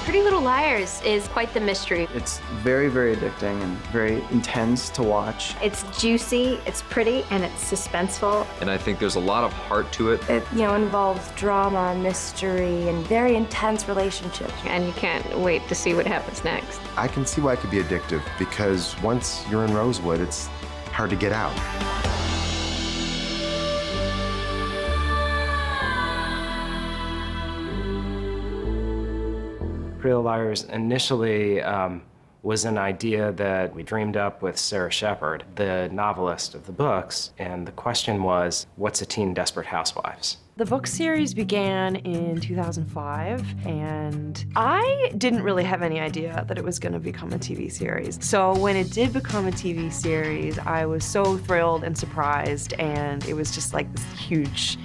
Pretty Little Liars is quite the mystery. It's very, very addicting and very intense to watch. It's juicy, it's pretty, and it's suspenseful. And I think there's a lot of heart to it. It, involves drama, mystery, and very intense relationships. And you can't wait to see what happens next. I can see why it could be addictive, because once you're in Rosewood, it's hard to get out. Pretty Little Liars initially was an idea that we dreamed up with Sarah Shepard, the novelist of the books, and the question was, what's a teen Desperate Housewives? The book series began in 2005, and I didn't really have any idea that it was going to become a TV series. So when it did become a TV series, I was so thrilled and surprised, and it was just like this huge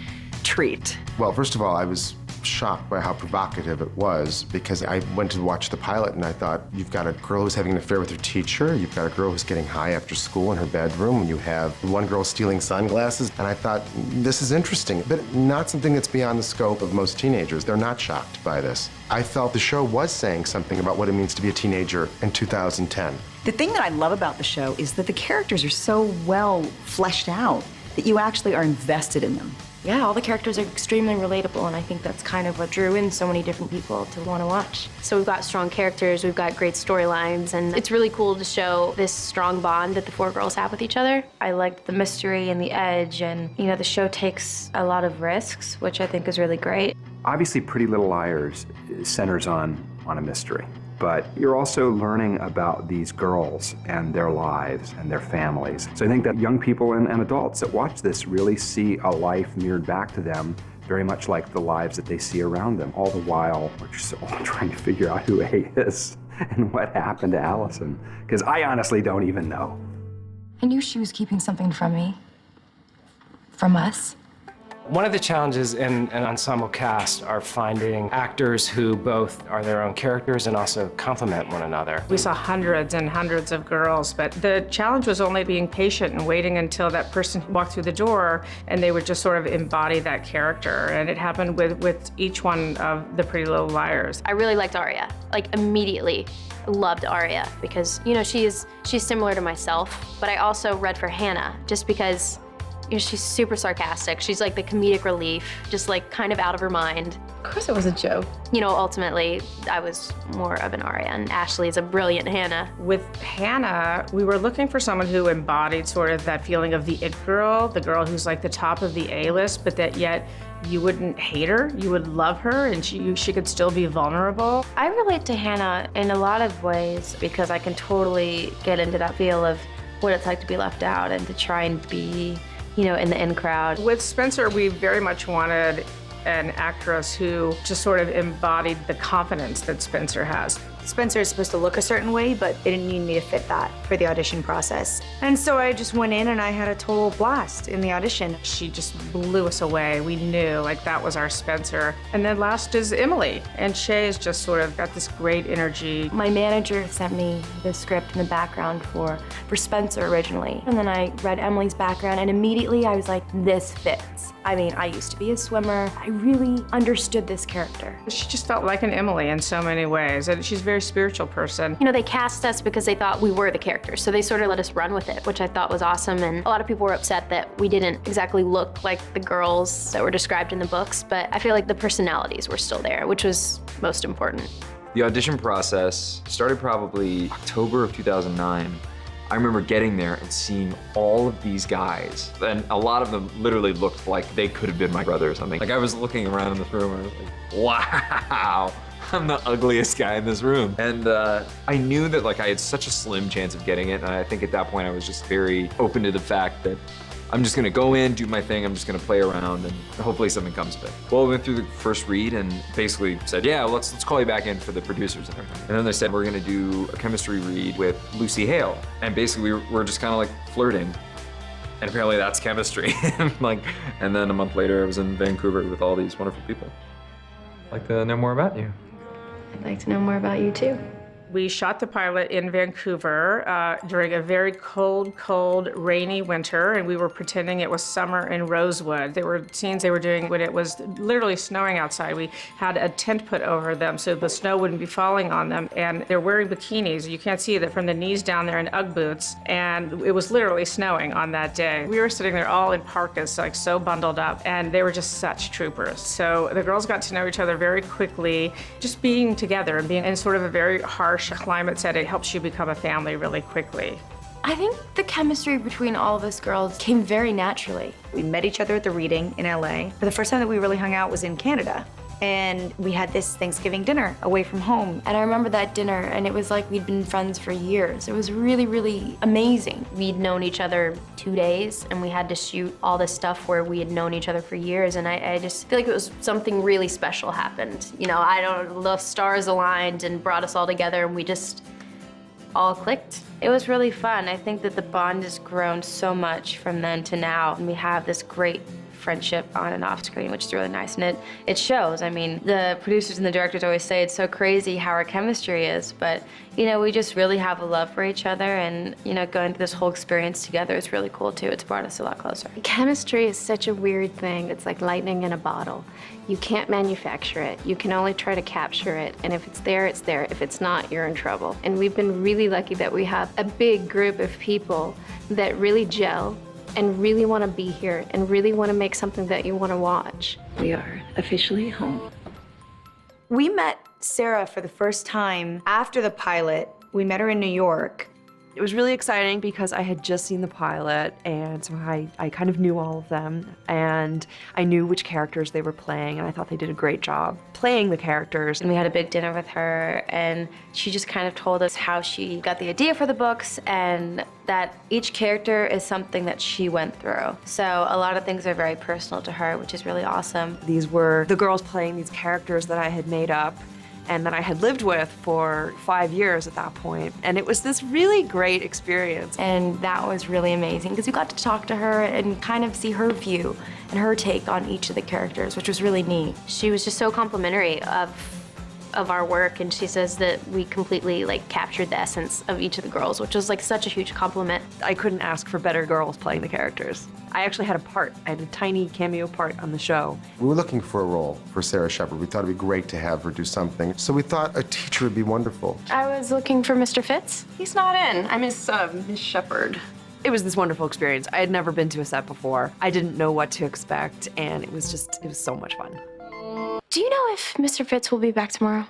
treat. Well, first of all, I was shocked by how provocative it was, because I went to watch the pilot and I thought, you've got a girl who's having an affair with her teacher, you've got a girl who's getting high after school in her bedroom, and you have one girl stealing sunglasses, and I thought, this is interesting, but not something that's beyond the scope of most teenagers. They're not shocked by this. I felt the show was saying something about what it means to be a teenager in 2010. The thing that I love about the show is that the characters are so well fleshed out that you actually are invested in them. Yeah, all the characters are extremely relatable, and I think that's kind of what drew in so many different people to want to watch. So we've got strong characters, we've got great storylines, and it's really cool to show this strong bond that the four girls have with each other. I liked the mystery and the edge, and the show takes a lot of risks, which I think is really great. Obviously, Pretty Little Liars centers on a mystery, but you're also learning about these girls and their lives and their families. So I think that young people and adults that watch this really see a life mirrored back to them, very much like the lives that they see around them. All the while, we're just all trying to figure out who A is and what happened to Allison, because I honestly don't even know. I knew she was keeping something from me. From us. One of the challenges in an ensemble cast are finding actors who both are their own characters and also complement one another. We saw hundreds and hundreds of girls, but the challenge was only being patient and waiting until that person walked through the door and they would just sort of embody that character. And it happened with each one of the Pretty Little Liars. I really liked Aria, like immediately loved Aria, because she's similar to myself, but I also read for Hannah just because she's super sarcastic. She's like the comedic relief, just like kind of out of her mind. Of course it was a joke. Ultimately, I was more of an Aria, and Ashley is a brilliant Hannah. With Hannah, we were looking for someone who embodied sort of that feeling of the it girl, the girl who's like the top of the A-list, but that yet you wouldn't hate her, you would love her, and she could still be vulnerable. I relate to Hannah in a lot of ways because I can totally get into that feel of what it's like to be left out and to try and be in the in crowd. With Spencer, we very much wanted an actress who just sort of embodied the confidence that Spencer has. Spencer is supposed to look a certain way, but they didn't need me to fit that for the audition process. And so I just went in and I had a total blast in the audition. She just blew us away. We knew like that was our Spencer. And then last is Emily. And Shay has just sort of got this great energy. My manager sent me the script and the background for Spencer originally. And then I read Emily's background and immediately I was like, this fits. I mean, I used to be a swimmer. I really understood this character. She just felt like an Emily in so many ways. And she's a very spiritual person. They cast us because they thought we were the characters, so they sort of let us run with it, which I thought was awesome. And a lot of people were upset that we didn't exactly look like the girls that were described in the books, but I feel like the personalities were still there, which was most important. The audition process started probably October of 2009. I remember getting there and seeing all of these guys, and a lot of them literally looked like they could have been my brother or something. Like I was looking around in this room and I was like, wow, I'm the ugliest guy in this room. And I knew that I had such a slim chance of getting it, and I think at that point I was just very open to the fact that I'm just gonna go in, do my thing, I'm just gonna play around, and hopefully something comes of it. Well, we went through the first read and basically said, yeah, let's call you back in for the producers and everything. And then they said, we're gonna do a chemistry read with Lucy Hale. And basically we're just kind of like flirting. And apparently that's chemistry. And then a month later I was in Vancouver with all these wonderful people. I'd like to know more about you. I'd like to know more about you too. We shot the pilot in Vancouver during a very cold, rainy winter, and we were pretending it was summer in Rosewood. There were scenes they were doing when it was literally snowing outside. We had a tent put over them so the snow wouldn't be falling on them, and they're wearing bikinis. You can't see that from the knees down there in Ugg boots, and it was literally snowing on that day. We were sitting there all in parkas, like so bundled up, and they were just such troopers. So the girls got to know each other very quickly. Just being together and being in sort of a very harsh climate setting helps you become a family really quickly. I think the chemistry between all of us girls came very naturally. We met each other at the reading in LA. But the first time that we really hung out was in Canada. And we had this Thanksgiving dinner away from home. And I remember that dinner, and it was like we'd been friends for years. It was really amazing. We'd known each other 2 days, and we had to shoot all this stuff where we had known each other for years, and I just feel like it was something really special happened. You know, the stars aligned and brought us all together, and we just all clicked. It was really fun. I think that the bond has grown so much from then to now, and we have this great friendship on and off screen, which is really nice, and it shows. I mean, the producers and the directors always say it's so crazy how our chemistry is, but you know, we just really have a love for each other, and you know, going through this whole experience together is really cool too. It's brought us a lot closer. Chemistry is such a weird thing. It's like lightning in a bottle. You can't manufacture it. You can only try to capture it, and if it's there, it's there. If it's not, you're in trouble. And we've been really lucky that we have a big group of people that really gel and really want to be here and really want to make something that you want to watch. We are officially home. We met Sarah for the first time after the pilot. We met her in New York. It was really exciting because I had just seen the pilot, and so I kind of knew all of them, and I knew which characters they were playing, and I thought they did a great job playing the characters. And we had a big dinner with her, and she just kind of told us how she got the idea for the books, and that each character is something that she went through. So a lot of things are very personal to her, which is really awesome. These were the girls playing these characters that I had made up and that I had lived with for 5 years at that point. And it was this really great experience. And that was really amazing because we got to talk to her and kind of see her view and her take on each of the characters, which was really neat. She was just so complimentary of our work, and she says that we completely like captured the essence of each of the girls, which was like such a huge compliment. I couldn't ask for better girls playing the characters. I actually had a part. I had a tiny cameo part on the show. We were looking for a role for Sarah Shepard. We thought it'd be great to have her do something. So we thought a teacher would be wonderful. I was looking for Mr. Fitz. He's not in. I miss Miss Shepard. It was this wonderful experience. I had never been to a set before. I didn't know what to expect, and it was so much fun. Do you know if Mr. Fitz will be back tomorrow?